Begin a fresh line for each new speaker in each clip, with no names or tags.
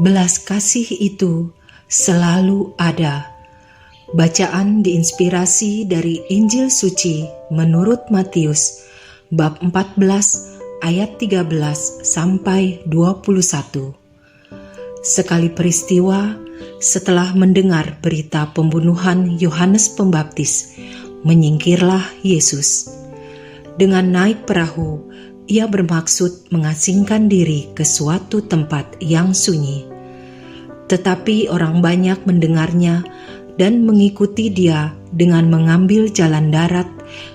Belas kasih itu selalu ada. Bacaan diinspirasi dari Injil Suci menurut Matius bab 14 ayat 13 sampai 21. Sekali peristiwa, setelah mendengar berita pembunuhan Yohanes Pembaptis, menyingkirlah Yesus. Dengan naik perahu, ia bermaksud mengasingkan diri ke suatu tempat yang sunyi. Tetapi orang banyak mendengarnya dan mengikuti dia dengan mengambil jalan darat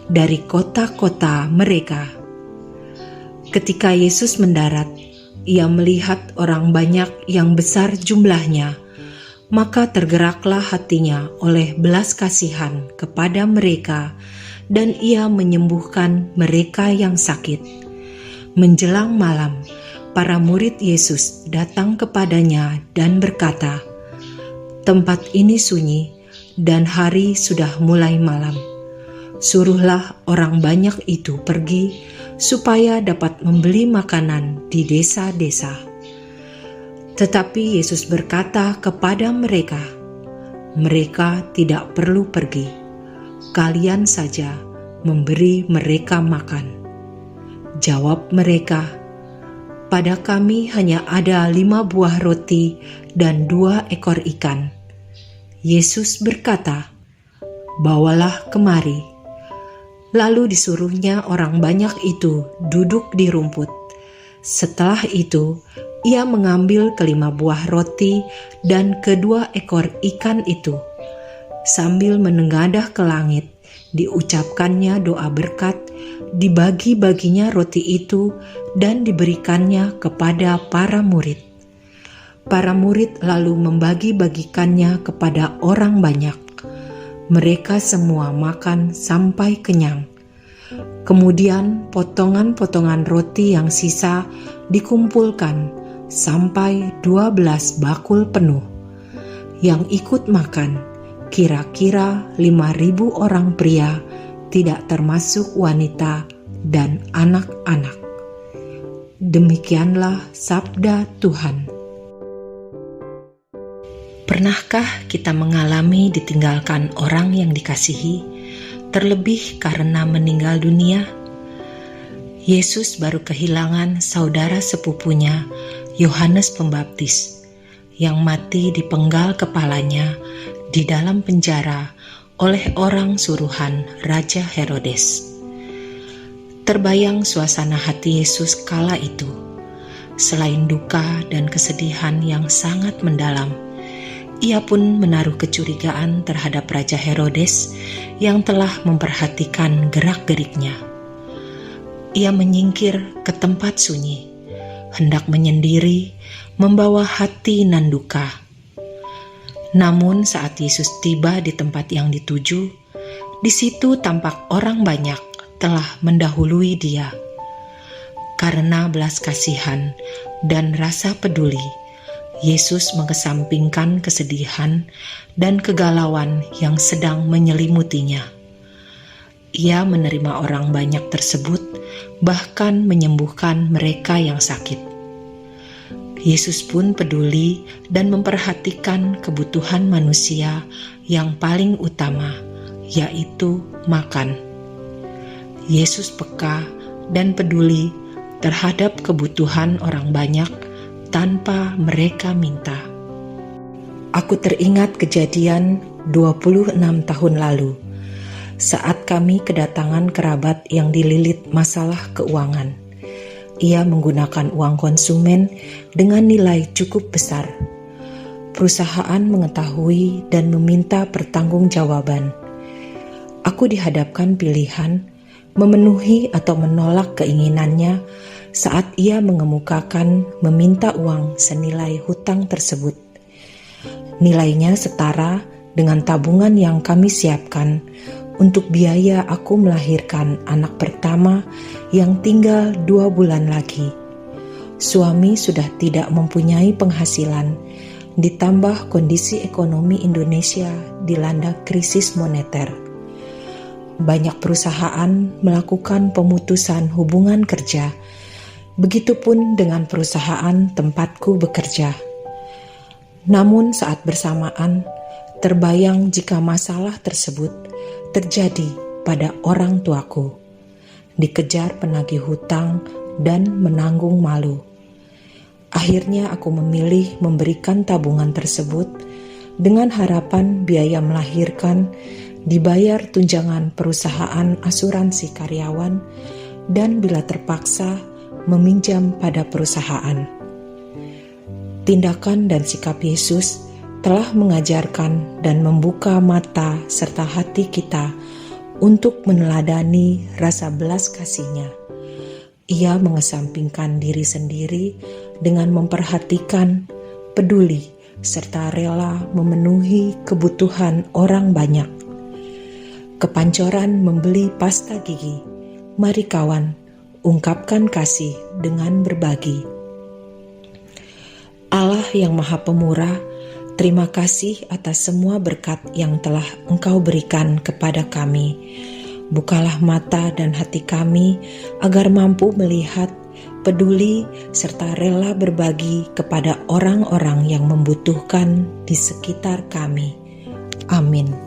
dari kota-kota mereka. Ketika Yesus mendarat, ia melihat orang banyak yang besar jumlahnya, maka tergeraklah hatinya oleh belas kasihan kepada mereka, dan ia menyembuhkan mereka yang sakit. Menjelang malam, para murid Yesus datang kepadanya dan berkata, "Tempat ini sunyi dan hari sudah mulai malam. Suruhlah orang banyak itu pergi supaya dapat membeli makanan di desa-desa." Tetapi Yesus berkata kepada mereka, "Mereka tidak perlu pergi. Kalian saja memberi mereka makan." Jawab mereka, "Pada kami hanya ada 5 buah roti dan 2 ekor ikan." Yesus berkata, "Bawalah kemari." Lalu disuruhnya orang banyak itu duduk di rumput. Setelah itu, ia mengambil ke-5 buah roti dan ke-2 ekor ikan itu. Sambil menengadah ke langit, diucapkannya doa berkat, dibagi-baginya roti itu dan diberikannya kepada para murid. Para murid lalu membagi-bagikannya kepada orang banyak. Mereka semua makan sampai kenyang. Kemudian potongan-potongan roti yang sisa dikumpulkan sampai 12 bakul penuh. Yang ikut makan kira-kira 5.000 orang pria, tidak termasuk wanita dan anak-anak. Demikianlah sabda Tuhan. Pernahkah kita mengalami ditinggalkan orang yang dikasihi, terlebih karena meninggal dunia? Yesus baru kehilangan saudara sepupunya, Yohanes Pembaptis, yang mati dipenggal kepalanya di dalam penjara oleh orang suruhan Raja Herodes. Terbayang suasana hati Yesus kala itu. Selain duka dan kesedihan yang sangat mendalam, ia pun menaruh kecurigaan terhadap Raja Herodes yang telah memperhatikan gerak-geriknya. Ia menyingkir ke tempat sunyi, hendak menyendiri, membawa hati nan duka. Namun saat Yesus tiba di tempat yang dituju, di situ tampak orang banyak telah mendahului dia. Karena belas kasihan dan rasa peduli, Yesus mengesampingkan kesedihan dan kegalauan yang sedang menyelimutinya. Ia menerima orang banyak tersebut, bahkan menyembuhkan mereka yang sakit. Yesus pun peduli dan memperhatikan kebutuhan manusia yang paling utama, yaitu makan. Yesus peka dan peduli terhadap kebutuhan orang banyak tanpa mereka minta. Aku teringat kejadian 26 tahun lalu, saat kami kedatangan kerabat yang dililit masalah keuangan. Ia menggunakan uang konsumen dengan nilai cukup besar. Perusahaan mengetahui dan meminta pertanggungjawaban. Aku dihadapkan pilihan memenuhi atau menolak keinginannya saat ia mengemukakan meminta uang senilai hutang tersebut. Nilainya setara dengan tabungan yang kami siapkan untuk biaya aku melahirkan anak pertama yang tinggal 2 bulan lagi. Suami sudah tidak mempunyai penghasilan, ditambah kondisi ekonomi Indonesia dilanda krisis moneter. Banyak perusahaan melakukan pemutusan hubungan kerja. Begitupun dengan perusahaan tempatku bekerja. Namun saat bersamaan, terbayang jika masalah tersebut terjadi pada orang tuaku, dikejar penagih hutang dan menanggung malu. Akhirnya aku memilih memberikan tabungan tersebut dengan harapan biaya melahirkan dibayar tunjangan perusahaan asuransi karyawan dan bila terpaksa meminjam pada perusahaan. Tindakan dan sikap Yesus telah mengajarkan dan membuka mata serta hati kita untuk meneladani rasa belas kasih-Nya. Ia mengesampingkan diri sendiri dengan memperhatikan, peduli, serta rela memenuhi kebutuhan orang banyak. Kepancoran membeli pasta gigi. Mari kawan, ungkapkan kasih dengan berbagi. Allah yang Maha Pemurah, terima kasih atas semua berkat yang telah Engkau berikan kepada kami. Bukalah mata dan hati kami agar mampu melihat, peduli, serta rela berbagi kepada orang-orang yang membutuhkan di sekitar kami. Amin.